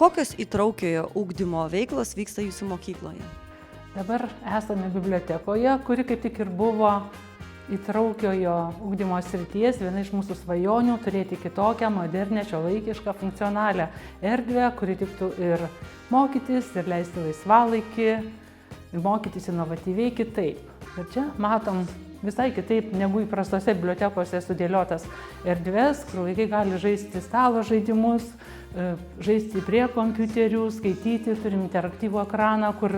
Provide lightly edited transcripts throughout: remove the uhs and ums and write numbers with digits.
Kokios įtraukiojo ugdymo veiklos vyksta jūsų mokykloje? Dabar esame bibliotekoje, kuri kaip tik ir buvo įtraukiojo ugdymo srities viena iš mūsų svajonių turėti kitokią, modernę, šiuolaikišką, funkcionalią erdvę, kuri tiktų ir mokytis, ir leisti laisvalaikį, ir mokytis inovatyviai kitaip. Ir čia matom visai kitaip negu įprastose bibliotekose sudėliotas erdves, kur vaikai gali žaisti stalo žaidimus, žaisti prie kompiuterių, skaityti, turim interaktyvų ekraną, kur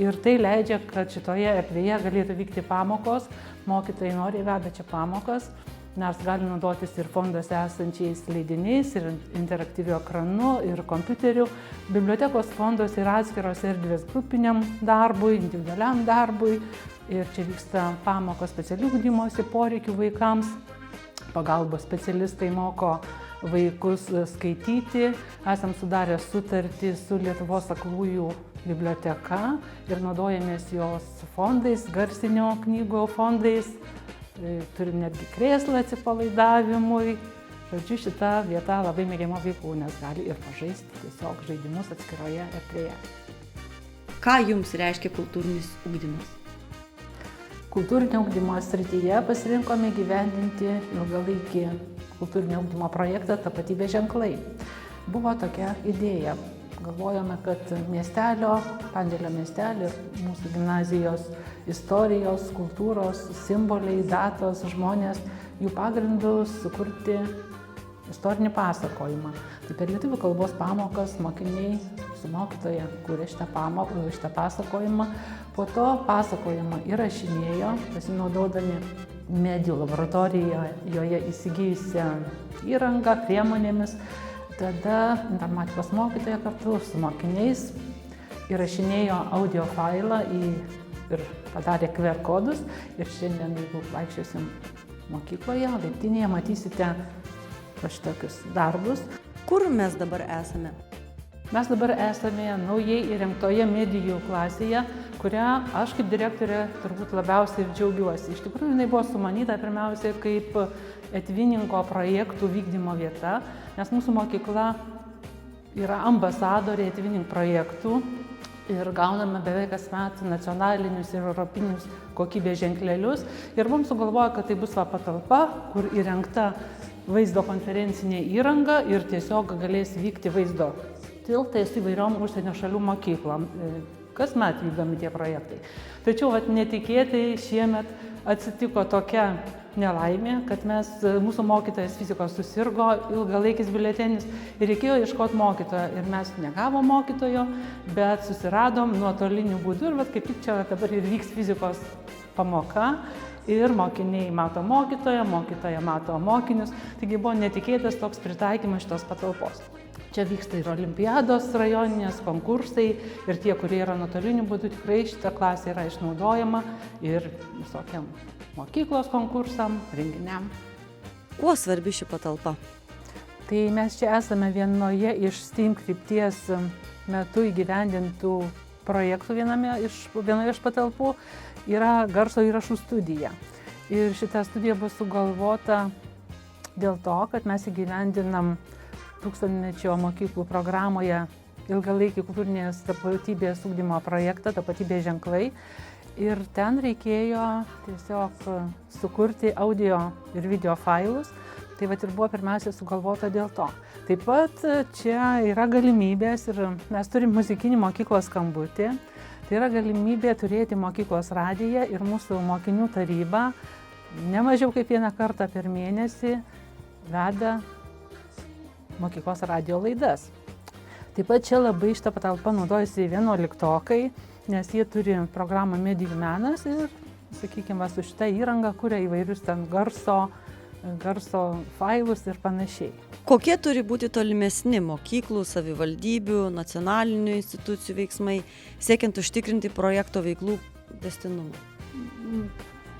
ir tai leidžia, kad šitoje erdvėje galėtų vykti pamokos. Mokytojai noriai veda čia pamokas, nors gali naudotis ir fonduose esančiais leidiniais, ir interaktyviu ekranu, ir kompiuteriu. Bibliotekos fonduose yra atskiros erdvės grupiniam darbui, individualiam darbui. Ir čia vyksta pamokos specialių ugdymosi poreikių vaikams. Pagalbos specialistai moko vaikus skaityti. Esam sudarę sutartį su Lietuvos aklųjų biblioteka ir naudojamės jos fondais, garsinio knygų fondais. Turim netgi krėslą atsipalaidavimui. Žodžiu, šita vieta labai mėgiama vaikų, nes gali ir pažaisti tiesiog žaidimus atskiroje erdvėje. Ką jums reiškia kultūrinis ugdymas? Kultūrinio ugdymo srityje pasirinkome gyvendinti ilgalaikį kultūrinio ugdymo projektą Tapatybės ženklai. Buvo tokia idėja. Galvojome, kad miestelio, Pandėlio miestelio ir mūsų gimnazijos istorijos, kultūros, simboliai, datos, žmonės, jų pagrindus sukurti istorinį pasakojimą. Tai per lietuvių kalbos pamokas mokiniai su mokytoja kūrė šitą pasakojimą. Po to pasakojimą įrašinėjo, pasinaudodami medijų laboratorijoje įsigijusią įrangą, priemonėmis. Tada informatikos mokytoja kartu su mokiniais įrašinėjo audio failą ir padarė QR kodus. Ir šiandien, jeigu vaikščiosim mokykloje, laiptinėje, matysite šitokius darbus. Kur mes dabar esame? Mes dabar esame naujai įrengtoje medijų klasėje, kurią aš kaip direktorė turbūt labiausiai ir džiaugiuosi. Iš tikrųjų, jinai buvo sumanyta pirmiausia kaip etviningo projektų vykdymo vieta, nes mūsų mokykla yra ambasadorė etvining projektų ir gauname beveik kasmet nacionalinius ir europinius kokybės ženklelius. Ir mums sugalvojo, kad tai bus patalpa, kur įrengta vaizdo konferencinė įranga ir tiesiog galės vykti vaizdo tiltai su įvairiom užsienio šalių mokyklom. Kasmet vykdomi tie projektai. Tačiau netikėtai šiemet atsitiko tokia nelaimė, kad mūsų mokytojas fizikos susirgo, ilgalaikis biuletenis ir reikėjo ieškoti mokytojo. Ir mes negavom mokytojo, bet susiradom nuotoliniu būdu ir kaip tik čia dabar ir vyks fizikos pamoka. Ir mokiniai mato mokytoją, mokytoja mato mokinius. Taigi buvo netikėtas toks pritaikymas šitos patalpos. Čia vyksta ir olimpiados rajoninės, konkursai ir tie, kurie yra nuotoliniu būdu, tikrai šita klasė yra išnaudojama ir visokiam mokyklos konkursam, renginiam. Kuo svarbi ši patalpa? Tai mes čia esame vienoje iš STEAM krypties metu įgyvendintų projektų vienoje iš patalpų. Yra garso įrašų studija. Ir šita studija buvo sugalvota dėl to, kad mes įgyvendinam tūkstantmečio mokyklų programoje ilgalaikį kultūrinės tapatybės ugdymo projektą Tapatybės ženklai. Ir ten reikėjo tiesiog sukurti audio ir video failus. Tai ir buvo pirmiausia sugalvota dėl to. Taip pat čia yra galimybės ir mes turim muzikinį mokyklos skambutį. Tai yra galimybė turėti mokyklos radiją ir mūsų mokinių taryba ne mažiau kaip vieną kartą per mėnesį veda mokyklos radijo laidas. Taip pat čia labai šitą patalpą naudojasi 11-okai, nes jie turi programą Medijų menas ir, sakykime, su šitą įrangą kuria įvairius ten garso failus ir panašiai. Kokie turi būti tolimesni mokyklų, savivaldybių, nacionalinių institucijų veiksmai, siekiant užtikrinti projekto veiklų tęstinumą?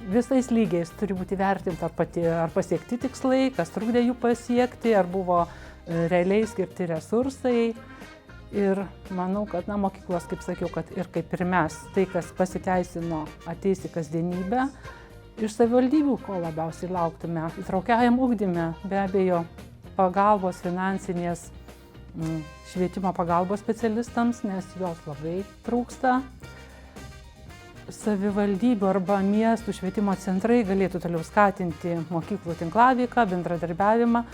Visais lygiais turi būti vertinta ar pasiekti tikslai, kas trukdė jų pasiekti, ar buvo realiai skirti resursai. Ir manau, kad mokyklos, kaip sakiau, kad ir kaip ir mes, tai, kas pasiteisino, ateis į kasdienybę. Iš savivaldybių, ko labiausiai lauktume, įtraukiajam ugdyme, be abejo, pagalbos finansinės švietimo pagalbos specialistams, nes jos labai trūksta. Savivaldybių arba miestų švietimo centrai galėtų toliau skatinti mokyklų tinklaveiką, bendradarbiavimą,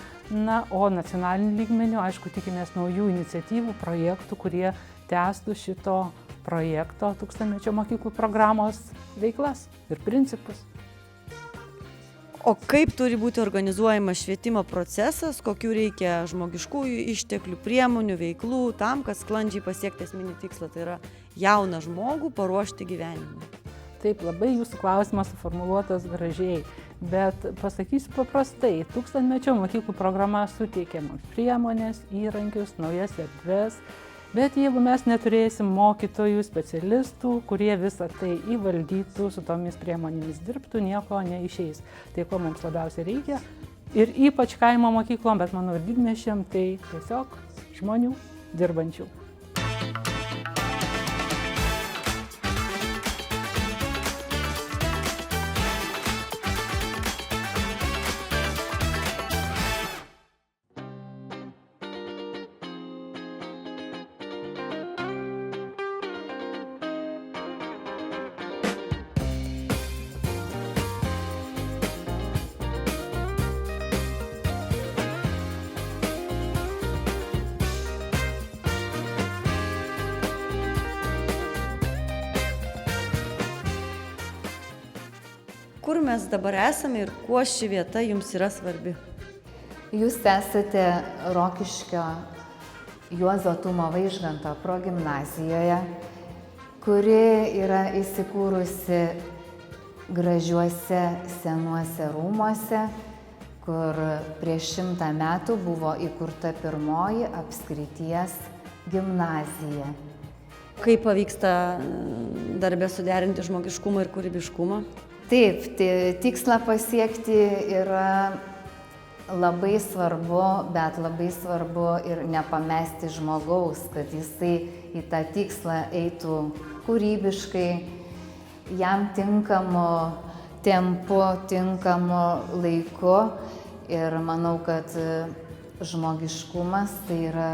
o nacionaliniu lygmeniu, aišku, tikimės naujų iniciatyvų, projektų, kurie tęstų šito projekto tūkstantmečio mokyklų programos veiklas ir principus. O kaip turi būti organizuojamas švietimo procesas, kokių reikia žmogiškųjų išteklių, priemonių, veiklų tam, kad sklandžiai pasiekti esminį tikslą, tai yra jauną žmogų paruošti gyvenimui? Taip, labai jūsų klausimas suformuluotas gražiai, bet pasakysiu paprastai, tūkstantmečio mokyklų programa suteikia mums priemonės, įrankius, naujas erdves, bet jeigu mes neturėsim mokytojų, specialistų, kurie visą tai įvaldytų, su tomis priemonėmis dirbtų, nieko neišeis. Tai ko mums labiausiai reikia ir ypač kaimo mokyklom, bet manau ir didmiesčiam, tai tiesiog žmonių dirbančių. Kur mes dabar esame ir kuo ši vieta jums yra svarbi? Jūs esate Rokiškio Juozo Tumo Vaižganto progimnazijoje, kuri yra įsikūrusi gražiuose senuose rūmuose, kur prieš 100 metų buvo įkurta pirmoji apskrities gimnazija. Kaip pavyksta darbe suderinti žmogiškumą ir kūrybiškumą? Taip, tikslą pasiekti yra labai svarbu, bet labai svarbu ir nepamesti žmogaus, kad jisai į tą tikslą eitų kūrybiškai, jam tinkamu tempu, tinkamu laiku. Ir manau, kad žmogiškumas tai yra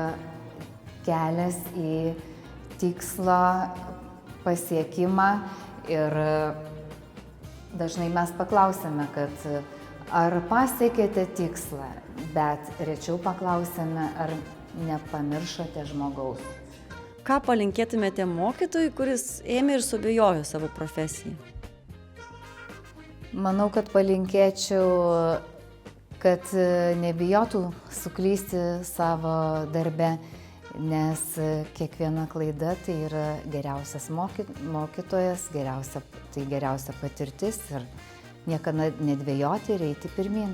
kelias į tikslo pasiekimą. Ir dažnai mes paklausėme, kad ar pasiekėte tikslą, bet rečiau paklausėme, ar nepamiršote žmogaus. Ką palinkėtumėte mokytojui, kuris ėmė ir suabejojo savo profesiją? Manau, kad palinkėčiau, kad nebijotų suklysti savo darbe, nes kiekviena klaida tai yra geriausias mokytojas, geriausia patirtis ir niekada nedvejoti ir eiti pirmyn.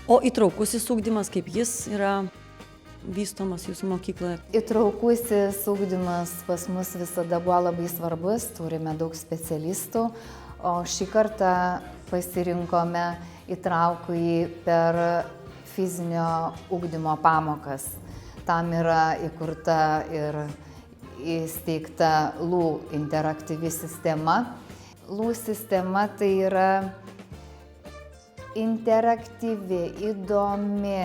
O įtraukusis ugdymas, kaip jis yra vystomas jūsų mokykloje? Įtraukusis ugdymas pas mus visada buvo labai svarbus, turime daug specialistų, o šį kartą pasirinkome įtraukųjį per fizinio ugdymo pamokas. Tam yra įkurta ir įsteigta LU interaktyvi sistema. LU sistema tai yra interaktyvi, įdomi,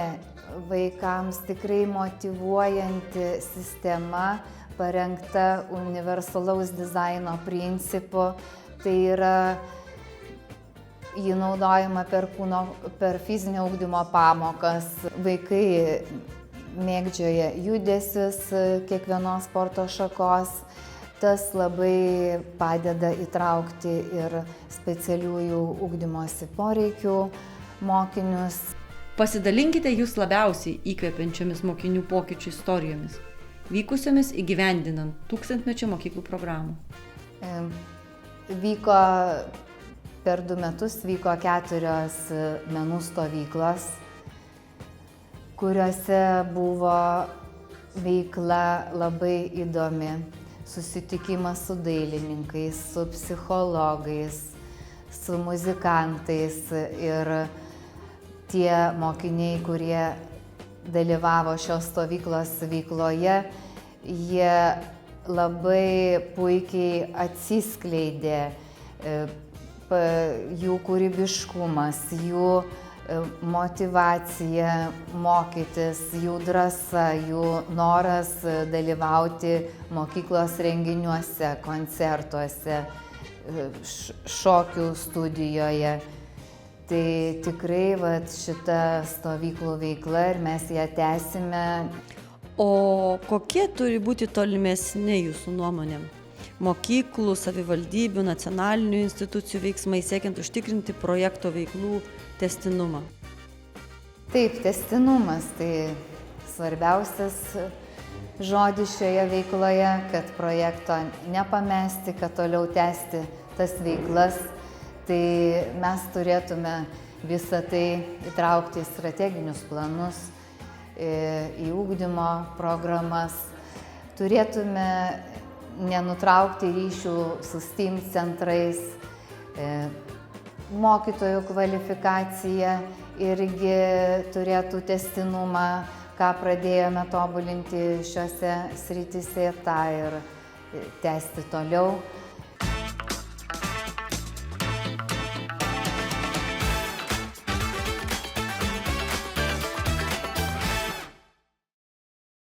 vaikams tikrai motyvuojanti sistema, parengta universalaus dizaino principu. Tai yra ji naudojama per fizinio ugdymo pamokas. Vaikai mėgdžioja judesius kiekvienos sporto šakos. Tas labai padeda įtraukti ir specialiųjų ugdymosi poreikių mokinius. Pasidalinkite jūs labiausiai įkvepiančiomis mokinių pokyčių istorijomis, vykusiomis įgyvendinant tūkstantmečio mokyklų programą. Per 2 metus vyko 4 menų stovyklos, kuriuose buvo veikla labai įdomi. Susitikimas su dailininkais, su psichologais, su muzikantais ir tie mokiniai, kurie dalyvavo šios stovyklos veikloje, jie labai puikiai atsiskleidė, jų kūrybiškumas, jų motyvacija mokytis, jų drąsa, jų noras dalyvauti mokyklos renginiuose, koncertuose, šokių studijoje. Tai tikrai šita stovyklų veikla ir mes ją tęsime. O kokie turi būti tolimesni jūsų nuomonė? Mokyklų, savivaldybių, nacionalinių institucijų veiksmai siekiant užtikrinti projekto veiklų tęstinumą? Taip, tęstinumas tai svarbiausias žodis šioje veikloje, kad projekto nepamesti, kad toliau tęsti tas veiklas. Tai mes turėtume visą tai įtraukti į strateginius planus, į ugdymo programas. Turėtume nenutraukti ryšių su STEAM centrais, mokytojų kvalifikacija irgi turėtų tęstinumą, ką pradėjome tobulinti šiose srityse, tą ir tęsti toliau.